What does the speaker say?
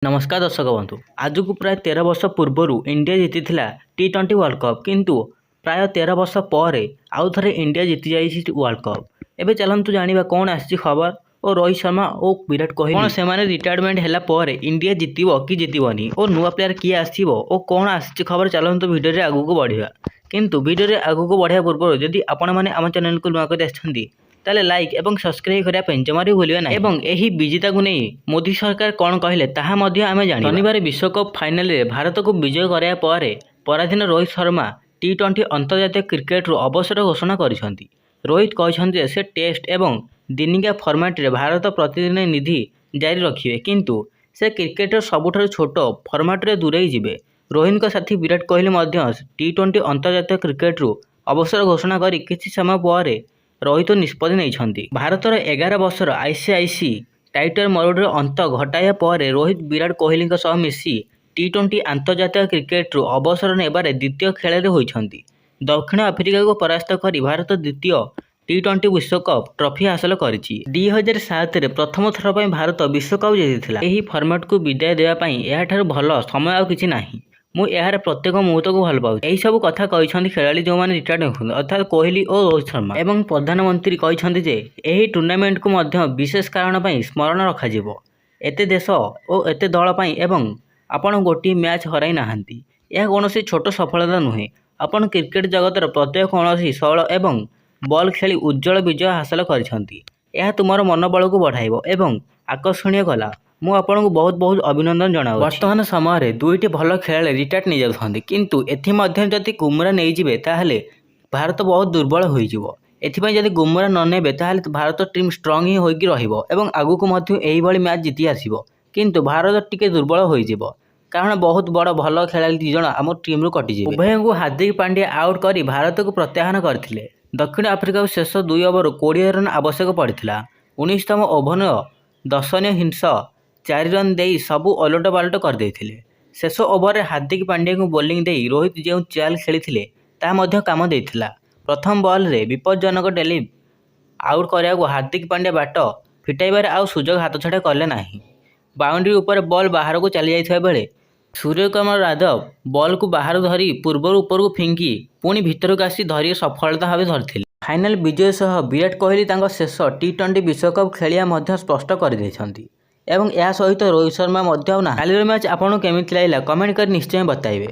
नमस्कार दर्शक बंधु आज को प्राय 13 वर्ष पूर्वर इंडिया जीति T20 वर्ल्ड कप किंतु प्राय 13 वर्ष पर आउ थे इंडिया जीति जाइए वर्ल्ड कप। एवं चलतु जाना कौन आसी खबर और रोहित शर्मा और विराट कोहली कौन से रिटायरमेंट है पर इंडिया जितब कि जितबनी और नुआ प्लेयर किए आसो और कौन आसी खबर चलतु भिडियो आगू को बढ़िया किंतु भिडियो आगू को बढ़िया पूर्व जदि आपण मैंने आम चैनल को नुआ कर ताले लाइक एवं सब्सक्राइब करने जमा भी भूलिए ना। एवं यही विजेता को नहीं मोदी सरकार कौन कहले ताहा मध्य आमे जानि। शनिवार विश्वकप फाइनल रे भारत को विजय कराया पर पराधीन रोहित शर्मा T20 अंतर्जातीय क्रिकेट रु अवसर घोषणा करिसेंती। रोहित कहते से टेस्ट एवं दिनिकिया फॉर्मेट रे भारत प्रतिदिन निधि जारी रखिए किंतु से क्रिकेटर सबुठारु छोट फॉर्मेट रे दूरेई जिवे। रोहित का साथी विराट कोहली मध्य T20 अंतर्जातीय क्रिकेट रु अवसर घोषणा करी किछि समय पर रोहित निष्पत्ति नहीं। भारतर 11 वर्षर ICIC टाइटल मरुड़ अंत घटाया पर रोहित विराट कोहली मिसी T20 अंतर्जातीय क्रिकेट रु अवसर नेबार द्वितीय खेल होती। दक्षिण आफ्रिका को परास्त कर भारत द्वितीय T20 विश्वकप ट्रॉफी हासिल करिछि। 2007 प्रथम थर पर भारत विश्वकप जीतिथिला। एही फॉर्मेट को विदाय देवाई याठार भल समय आ किछि नाही। मु यार प्रत्येक मुहूर्त को भल पाऊँ। यही सब कथा कहते खेलाड़ी जो मैंने रिटायर्ड होते अर्थात कोहली और रोहित शर्मा एवं प्रधानमंत्री कहते जे यही टूर्नामेंट को मध्य विशेष कारण पर स्मरण रखा एते देश और एते दल पर एवं आपण गोटे मैच हराई नाहांती। यह कौन छोट सफलता नुहे। आपण क्रिकेट जगतर प्रत्येक कौन शैल एवं बॉल खेली उज्जवल विजय हासिल करिसेंती। यह तुमर मनोबल को बढ़ाइबो एवं आकर्षणीय कला। मु आपको बहुत बहुत अभिनंदन जनाऊँ। वर्तमान समय दुईटी भल खेलाड़ी रिटायर्ड नहीं जाती किंतु एथि गुमरा नहीं जिबे ताहले भारत बहुत दुर्बल हो। एथि गुमरा न नेबे ताहले भारत टीम स्ट्रंग ही होइकी रहिबो एवं आगु को मध्य एही भली मैच जीति आसीबो किंतु भारत टिके दुर्बल हो जिवो कारण बहुत बड़ भल खेलाड़ी दी जण आम टीम रु कटि जिवे। उभय को हार्दिक पांड्या आउट करी भारत को प्रत्याहान करथिले। दक्षिण आफ्रिका शेष 2 ओवर 20 रन आवश्यक पड़ता। 19तम ओभर दर्शनीय हिंस 4 रन दे सबू ओलट पालट करदे। शेष ओवर हार्दिक पांड्या को बोलिंग दे रोहित जो चाल खेली काम देता। प्रथम बॉल रे विपज्जनक डेली आउट करने हार्दिक पांड्या बाट फिटाइबार आउ सुजोग हाथ छड़ा कले ना। बाउंड्री उपर बॉल बाहर को चली जाइथिबा बेले सूर्यकुमार यादव बॉल को बाहर धरी पूर्वर ऊपर को फिंगी पुणी भितर को आसी धरी सफलता भाव धरथिले। फाइनल विजय सह विराट कोहली शेष T20 विश्वकप खेलिया स्पष्ट कर देछंती एवं यह सहित रोहित शर्मा कालीर मैच आपको केमिति लागला कमेंट कर निश्चय बताइए।